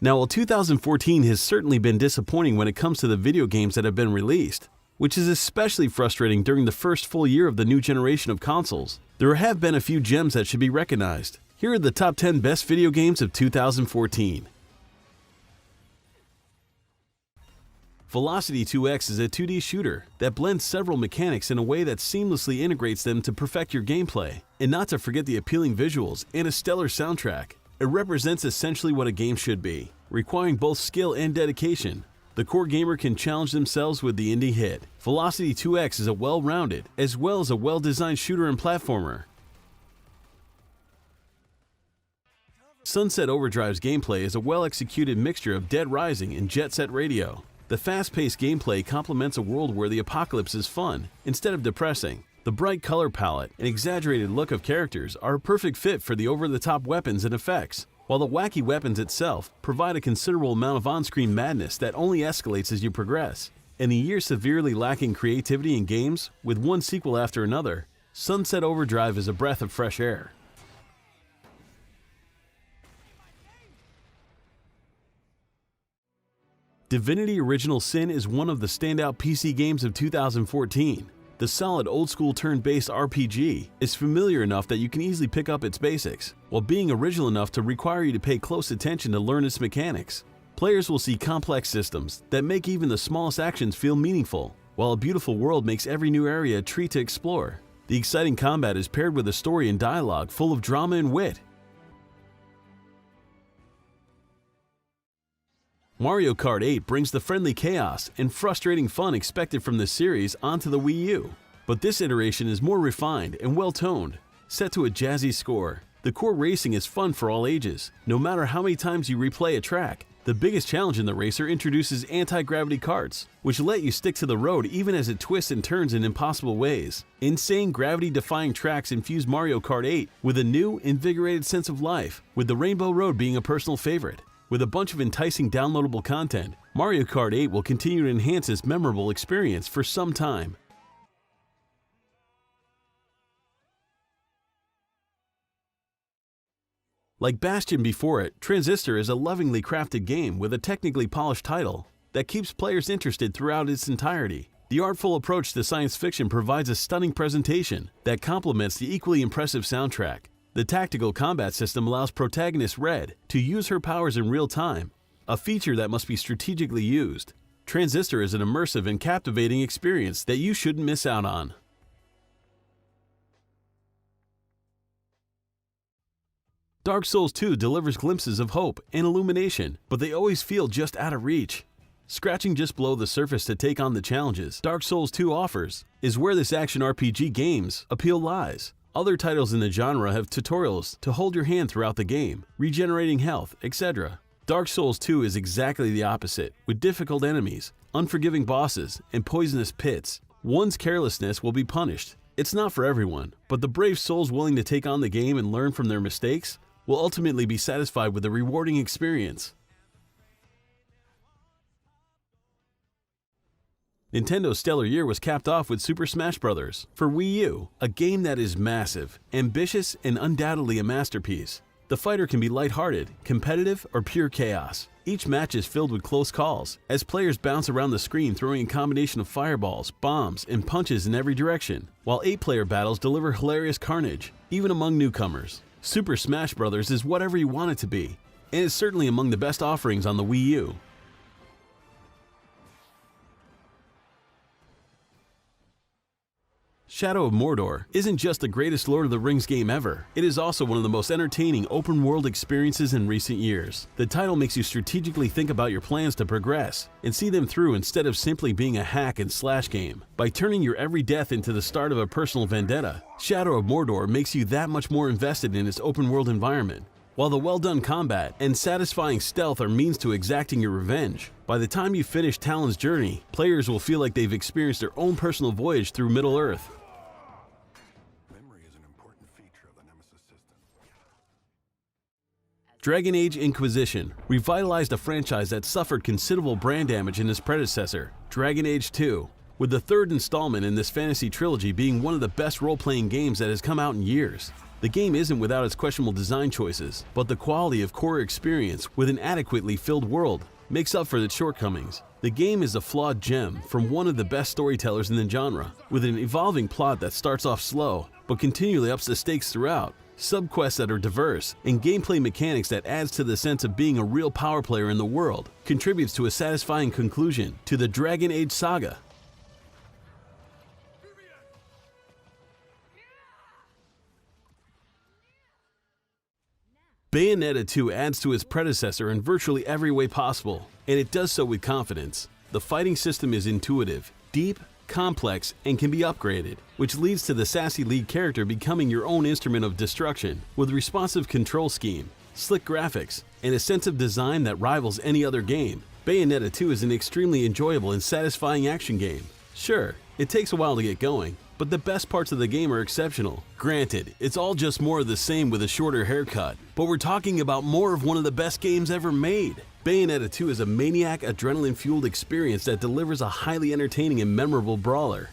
Now, while 2014 has certainly been disappointing when it comes to the video games that have been released, which is especially frustrating during the first full year of the new generation of consoles, there have been a few gems that should be recognized. Here are the top 10 best video games of 2014. Velocity 2X is a 2D shooter that blends several mechanics in a way that seamlessly integrates them to perfect your gameplay, and not to forget the appealing visuals and a stellar soundtrack. It represents essentially what a game should be, requiring both skill and dedication. The core gamer can challenge themselves with the indie hit. Velocity 2X is a well-rounded, as well as a well-designed shooter and platformer. Sunset Overdrive's gameplay is a well-executed mixture of Dead Rising and Jet Set Radio. The fast-paced gameplay complements a world where the apocalypse is fun instead of depressing. The bright color palette and exaggerated look of characters are a perfect fit for the over-the-top weapons and effects, while the wacky weapons itself provide a considerable amount of on-screen madness that only escalates as you progress. In a year severely lacking creativity in games, with one sequel after another, Sunset Overdrive is a breath of fresh air. Divinity Original Sin is one of the standout PC games of 2014. The solid old-school turn-based RPG is familiar enough that you can easily pick up its basics, while being original enough to require you to pay close attention to learn its mechanics. Players will see complex systems that make even the smallest actions feel meaningful, while a beautiful world makes every new area a treat to explore. The exciting combat is paired with a story and dialogue full of drama and wit. Mario Kart 8 brings the friendly chaos and frustrating fun expected from the series onto the Wii U. But this iteration is more refined and well-toned, set to a jazzy score. The core racing is fun for all ages, no matter how many times you replay a track. The biggest challenge in the racer introduces anti-gravity karts, which let you stick to the road even as it twists and turns in impossible ways. Insane gravity-defying tracks infuse Mario Kart 8 with a new, invigorated sense of life, with the Rainbow Road being a personal favorite. With a bunch of enticing downloadable content, Mario Kart 8 will continue to enhance this memorable experience for some time. Like Bastion before it, Transistor is a lovingly crafted game with a technically polished title that keeps players interested throughout its entirety. The artful approach to science fiction provides a stunning presentation that complements the equally impressive soundtrack. The tactical combat system allows protagonist Red to use her powers in real time, a feature that must be strategically used. Transistor is an immersive and captivating experience that you shouldn't miss out on. Dark Souls 2 delivers glimpses of hope and illumination, but they always feel just out of reach. Scratching just below the surface to take on the challenges Dark Souls 2 offers is where this action RPG game's appeal lies. Other titles in the genre have tutorials to hold your hand throughout the game, regenerating health, etc. Dark Souls 2 is exactly the opposite, with difficult enemies, unforgiving bosses, and poisonous pits. One's carelessness will be punished. It's not for everyone, but the brave souls willing to take on the game and learn from their mistakes will ultimately be satisfied with a rewarding experience. Nintendo's stellar year was capped off with Super Smash Bros. For Wii U, a game that is massive, ambitious, and undoubtedly a masterpiece. The fighter can be lighthearted, competitive, or pure chaos. Each match is filled with close calls, as players bounce around the screen throwing a combination of fireballs, bombs, and punches in every direction, while 8-player battles deliver hilarious carnage, even among newcomers. Super Smash Bros. Is whatever you want it to be, and is certainly among the best offerings on the Wii U. Shadow of Mordor isn't just the greatest Lord of the Rings game ever, it is also one of the most entertaining open-world experiences in recent years. The title makes you strategically think about your plans to progress and see them through instead of simply being a hack and slash game. By turning your every death into the start of a personal vendetta, Shadow of Mordor makes you that much more invested in its open-world environment. While the well-done combat and satisfying stealth are means to exacting your revenge, by the time you finish Talon's journey, players will feel like they've experienced their own personal voyage through Middle-earth. Dragon Age Inquisition revitalized a franchise that suffered considerable brand damage in its predecessor, Dragon Age 2, with the third installment in this fantasy trilogy being one of the best role-playing games that has come out in years. The game isn't without its questionable design choices, but the quality of core experience with an adequately filled world makes up for its shortcomings. The game is a flawed gem from one of the best storytellers in the genre, with an evolving plot that starts off slow, but continually ups the stakes throughout, subquests that are diverse, and gameplay mechanics that adds to the sense of being a real power player in the world, contributes to a satisfying conclusion to the Dragon Age saga. Bayonetta 2 adds to its predecessor in virtually every way possible, and it does so with confidence. The fighting system is intuitive, deep, complex, and can be upgraded, which leads to the sassy lead character becoming your own instrument of destruction, with responsive control scheme, slick graphics, and a sense of design that rivals any other game. Bayonetta 2 is an extremely enjoyable and satisfying action game. Sure, it takes a while to get going, but the best parts of the game are exceptional. Granted, it's all just more of the same with a shorter haircut, but we're talking about more of one of the best games ever made. Bayonetta 2 is a maniac, adrenaline-fueled experience that delivers a highly entertaining and memorable brawler.